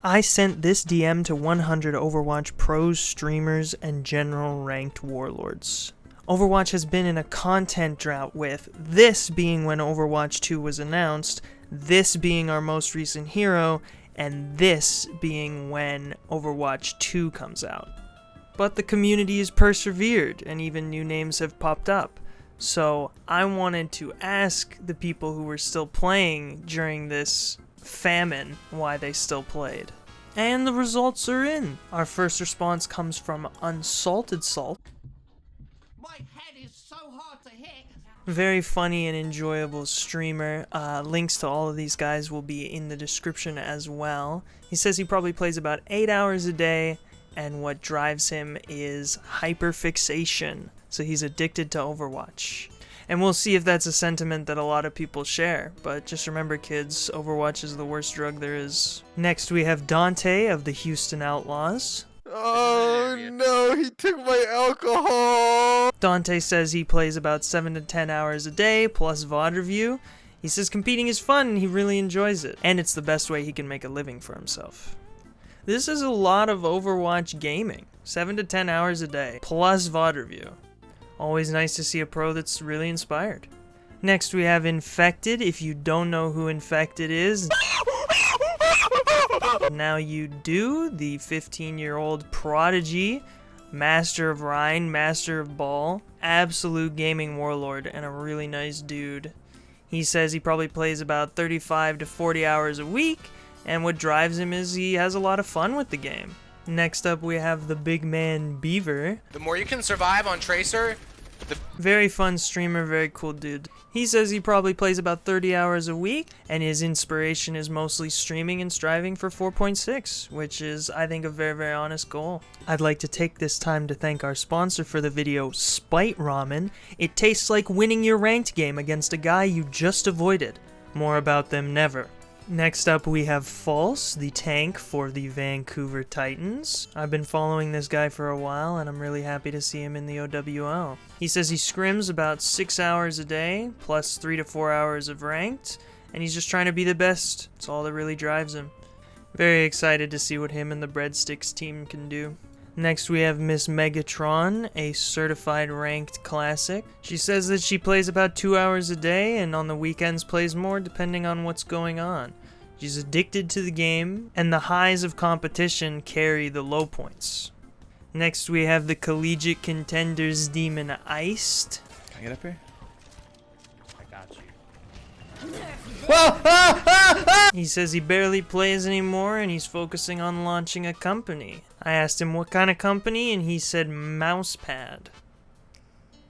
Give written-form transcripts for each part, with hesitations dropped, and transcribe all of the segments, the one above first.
I sent this DM to 100 Overwatch pros, streamers, and general ranked warlords. Overwatch has been in a content drought, with this being when Overwatch 2 was announced, this being our most recent hero, and this being when Overwatch 2 comes out. But the community has persevered, and even new names have popped up. So I wanted to ask the people who were still playing during this famine why they still played. And the results are in. Our first response comes from Unsalted Salt. My head is so hard to hit. Very funny and enjoyable streamer. Links to all of these guys will be in the description as well. He says he probably plays about 8 hours a day, and what drives him is hyperfixation. So he's addicted to Overwatch. And we'll see if that's a sentiment that a lot of people share. But just remember, kids, Overwatch is the worst drug there is. Next, we have Dante of the Houston Outlaws. Oh no, he took my alcohol! Dante says he plays about 7 to 10 hours a day, plus VOD review. He says competing is fun and he really enjoys it. And it's the best way he can make a living for himself. This is a lot of Overwatch gaming. 7 to 10 hours a day, plus VOD review. Always nice to see a pro that's really inspired. Next we have Infected. If you don't know who Infected is, now you do. The 15-year-old prodigy, master of Rhine, master of Ball, absolute gaming warlord, and a really nice dude. He says he probably plays about 35 to 40 hours a week, and what drives him is he has a lot of fun with the game. Next up we have the big man Beaver. The more you can survive on Tracer, very fun streamer, very cool dude. He says he probably plays about 30 hours a week, and his inspiration is mostly streaming and striving for 4.6, which is, I think, a very, very honest goal. I'd like to take this time to thank our sponsor for the video, Spite Ramen. It tastes like winning your ranked game against a guy you just avoided. More about them never. Next up we have False, the tank for the Vancouver Titans. I've been following this guy for a while and I'm really happy to see him in the OWL. He says he scrims about 6 hours a day, plus 3 to 4 hours of ranked, and he's just trying to be the best. That's all that really drives him. Very excited to see what him and the Breadsticks team can do. Next we have Miss Megatron, a certified ranked classic. She says that she plays about 2 hours a day and on the weekends plays more depending on what's going on. She's addicted to the game, and the highs of competition carry the low points. Next we have the collegiate contenders Demon Iced. Can I get up here? I got you. He says he barely plays anymore and he's focusing on launching a company. I asked him what kind of company and he said Mousepad.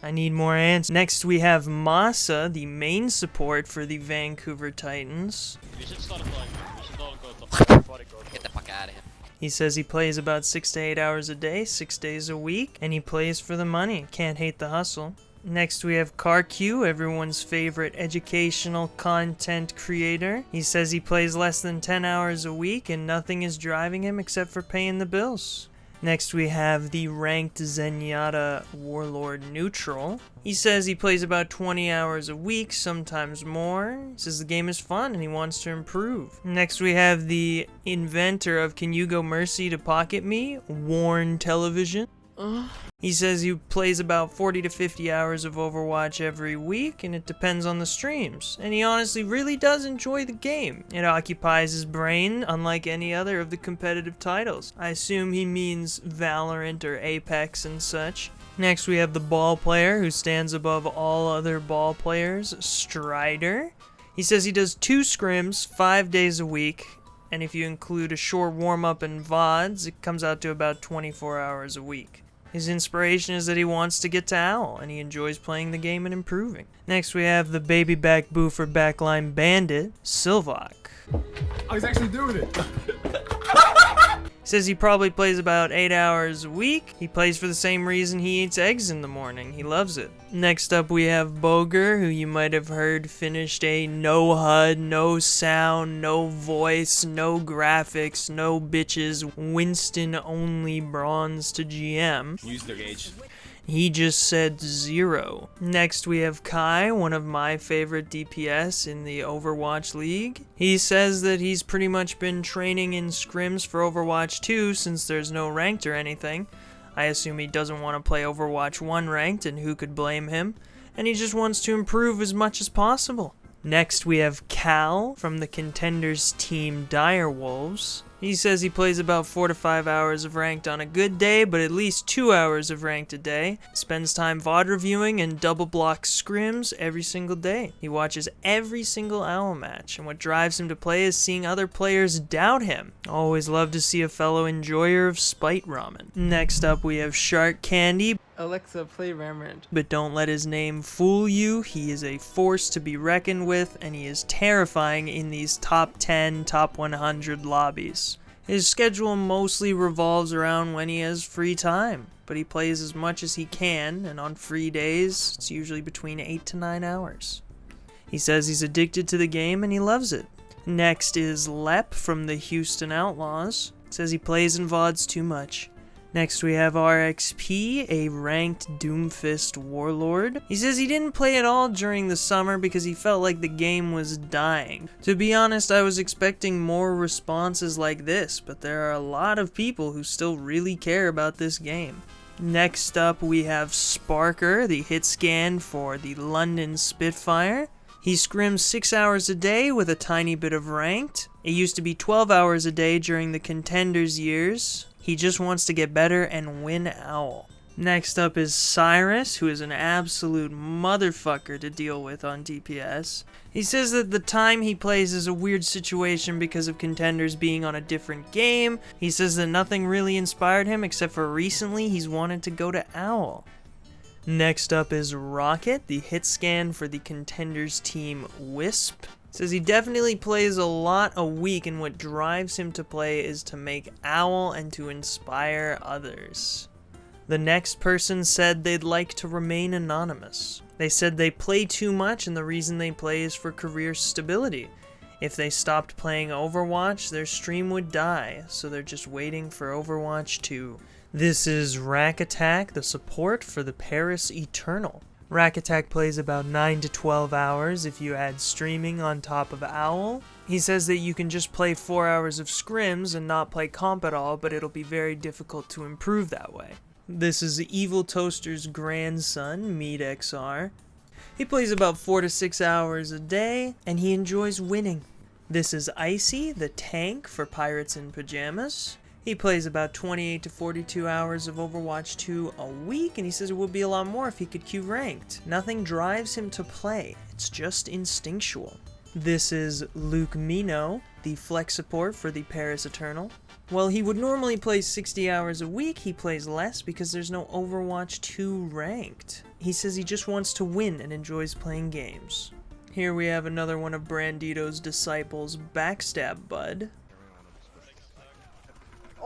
I need more answers. Next we have Masa, the main support for the Vancouver Titans. We should start flying. We should all go to before they go. Get the fuck out of here. He says he plays about 6 to 8 hours a day, 6 days a week, and he plays for the money. Can't hate the hustle. Next we have CarQ, everyone's favorite educational content creator. He says he plays less than 10 hours a week and nothing is driving him except for paying the bills. Next we have the ranked Zenyatta Warlord Neutral. He says he plays about 20 hours a week, sometimes more. He says the game is fun and he wants to improve. Next we have the inventor of Can You Go Mercy to Pocket Me, Warn Television. He says he plays about 40 to 50 hours of Overwatch every week, and it depends on the streams. And he honestly really does enjoy the game. It occupies his brain, unlike any other of the competitive titles. I assume he means Valorant or Apex and such. Next we have the ball player, who stands above all other ball players, Strider. He says he does 2 scrims, 5 days a week, and if you include a short warm-up and VODs, it comes out to about 24 hours a week. His inspiration is that he wants to get to Owl, and he enjoys playing the game and improving. Next we have the baby back boofer backline bandit, Silvok. I was actually doing it! Says he probably plays about 8 hours a week. He plays for the same reason he eats eggs in the morning. He loves it. Next up we have Boger, who you might have heard finished a no HUD, no sound, no voice, no graphics, no bitches, Winston only bronze to GM. Use their gauge. He just said 0. Next we have Kai, one of my favorite DPS in the Overwatch League. He says that he's pretty much been training in scrims for Overwatch 2 since there's no ranked or anything. I assume he doesn't want to play Overwatch 1 ranked, and who could blame him? And he just wants to improve as much as possible. Next we have Cal from the Contenders team Direwolves. He says he plays about 4 to 5 hours of ranked on a good day, but at least 2 hours of ranked a day. Spends time VOD reviewing and double block scrims every single day. He watches every single OWL match, and what drives him to play is seeing other players doubt him. Always love to see a fellow enjoyer of spite ramen. Next up we have Shark Candy. Alexa, play Ramrand. But don't let his name fool you. He is a force to be reckoned with, and he is terrifying in these top 10, top 100 lobbies. His schedule mostly revolves around when he has free time, but he plays as much as he can, and on free days, it's usually between 8 to 9 hours. He says he's addicted to the game and he loves it. Next is Lep from the Houston Outlaws. Says he plays in VODs too much. Next we have RXP, a ranked Doomfist warlord. He says he didn't play at all during the summer because he felt like the game was dying. To be honest, I was expecting more responses like this, but there are a lot of people who still really care about this game. Next up we have Sparker, the hit scan for the London Spitfire. He scrims 6 hours a day with a tiny bit of ranked. It used to be 12 hours a day during the Contenders years. He just wants to get better and win OWL. Next up is Cyrus, who is an absolute motherfucker to deal with on DPS. He says that the time he plays is a weird situation because of Contenders being on a different game. He says that nothing really inspired him except for recently he's wanted to go to OWL. Next up is Rocket, the hit scan for the Contenders team Wisp. Says he definitely plays a lot a week, and what drives him to play is to make OWL and to inspire others. The next person said they'd like to remain anonymous. They said they play too much and the reason they play is for career stability. If they stopped playing Overwatch, their stream would die, so they're just waiting for Overwatch 2. This is Rack Attack, the support for the Paris Eternal. Rack Attack plays about 9 to 12 hours if you add streaming on top of OWL. He says that you can just play 4 hours of scrims and not play comp at all, but it'll be very difficult to improve that way. This is Evil Toaster's grandson, MeatXR. He plays about 4 to 6 hours a day, and he enjoys winning. This is Icy, the tank for Pirates in Pajamas. He plays about 28 to 42 hours of Overwatch 2 a week, and he says it would be a lot more if he could queue ranked. Nothing drives him to play, it's just instinctual. This is Luke Mino, the flex support for the Paris Eternal. While he would normally play 60 hours a week, he plays less because there's no Overwatch 2 ranked. He says he just wants to win and enjoys playing games. Here we have another one of Brandito's disciples, Backstab Bud.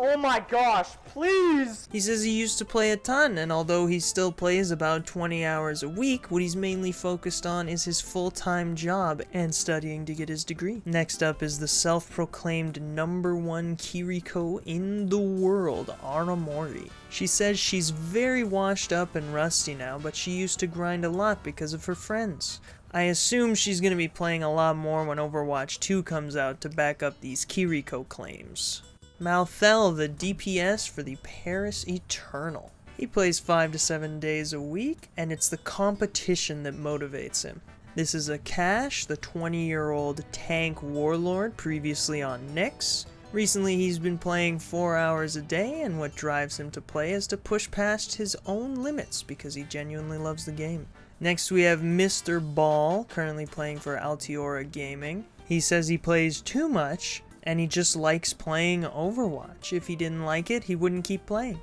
Oh my gosh, please! He says he used to play a ton, and although he still plays about 20 hours a week, what he's mainly focused on is his full-time job and studying to get his degree. Next up is the self-proclaimed #1 Kiriko in the world, Aramori. She says she's very washed up and rusty now, but she used to grind a lot because of her friends. I assume she's going to be playing a lot more when Overwatch 2 comes out to back up these Kiriko claims. Malthel, the DPS for the Paris Eternal. He plays 5 to 7 days a week, and it's the competition that motivates him. This is Akash, the 20-year-old tank warlord previously on Nyx. Recently he's been playing 4 hours a day, and what drives him to play is to push past his own limits because he genuinely loves the game. Next we have Mr. Ball, currently playing for Altiora Gaming. He says he plays too much, and he just likes playing Overwatch. If he didn't like it, he wouldn't keep playing.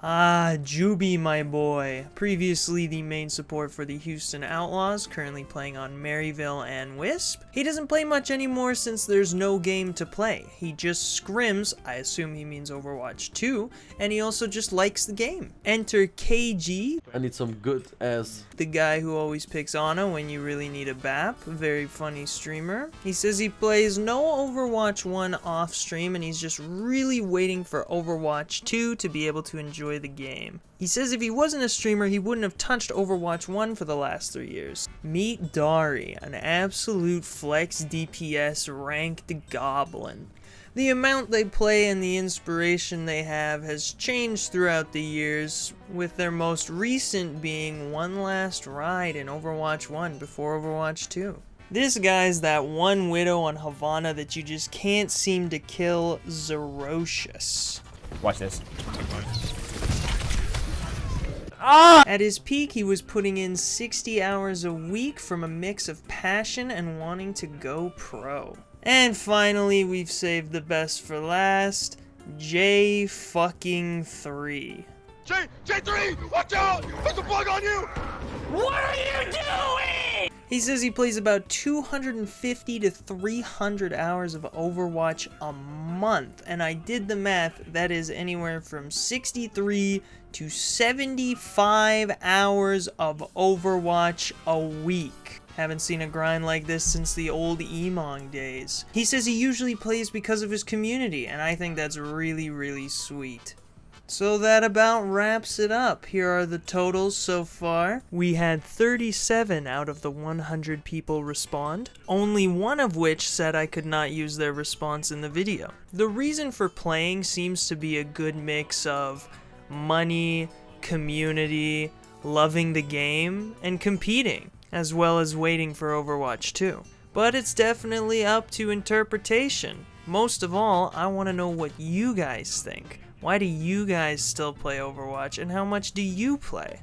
Ah, Juby, my boy. Previously the main support for the Houston Outlaws, currently playing on Maryville and Wisp. He doesn't play much anymore since there's no game to play. He just scrims, I assume he means Overwatch 2, and he also just likes the game. Enter KG. I need some good ass. The guy who always picks Ana when you really need a BAP. A very funny streamer. He says he plays no Overwatch 1 off stream, and he's just really waiting for Overwatch 2 to be able to enjoy enjoy the game. He says if he wasn't a streamer, he wouldn't have touched Overwatch 1 for the last 3 years. Meet Dari, an absolute flex DPS ranked goblin. The amount they play and the inspiration they have has changed throughout the years, with their most recent being One Last Ride in Overwatch 1 before Overwatch 2. This guy's that one widow on Havana that you just can't seem to kill, Zerocious. Watch this. At his peak, he was putting in 60 hours a week from a mix of passion and wanting to go pro. And finally, we've saved the best for last, J3. J3! Watch out! There's a bug on you! What are you doing? He says he plays about 250 to 300 hours of Overwatch a month, and I did the math, that is anywhere from 63 to 75 hours of Overwatch a week. Haven't seen a grind like this since the old Emong days. He says he usually plays because of his community, and I think that's really, really sweet. So that about wraps it up. Here are the totals so far. We had 37 out of the 100 people respond, only one of which said I could not use their response in the video. The reason for playing seems to be a good mix of money, community, loving the game, and competing, as well as waiting for Overwatch 2. But it's definitely up to interpretation. Most of all, I want to know what you guys think. Why do you guys still play Overwatch, and how much do you play?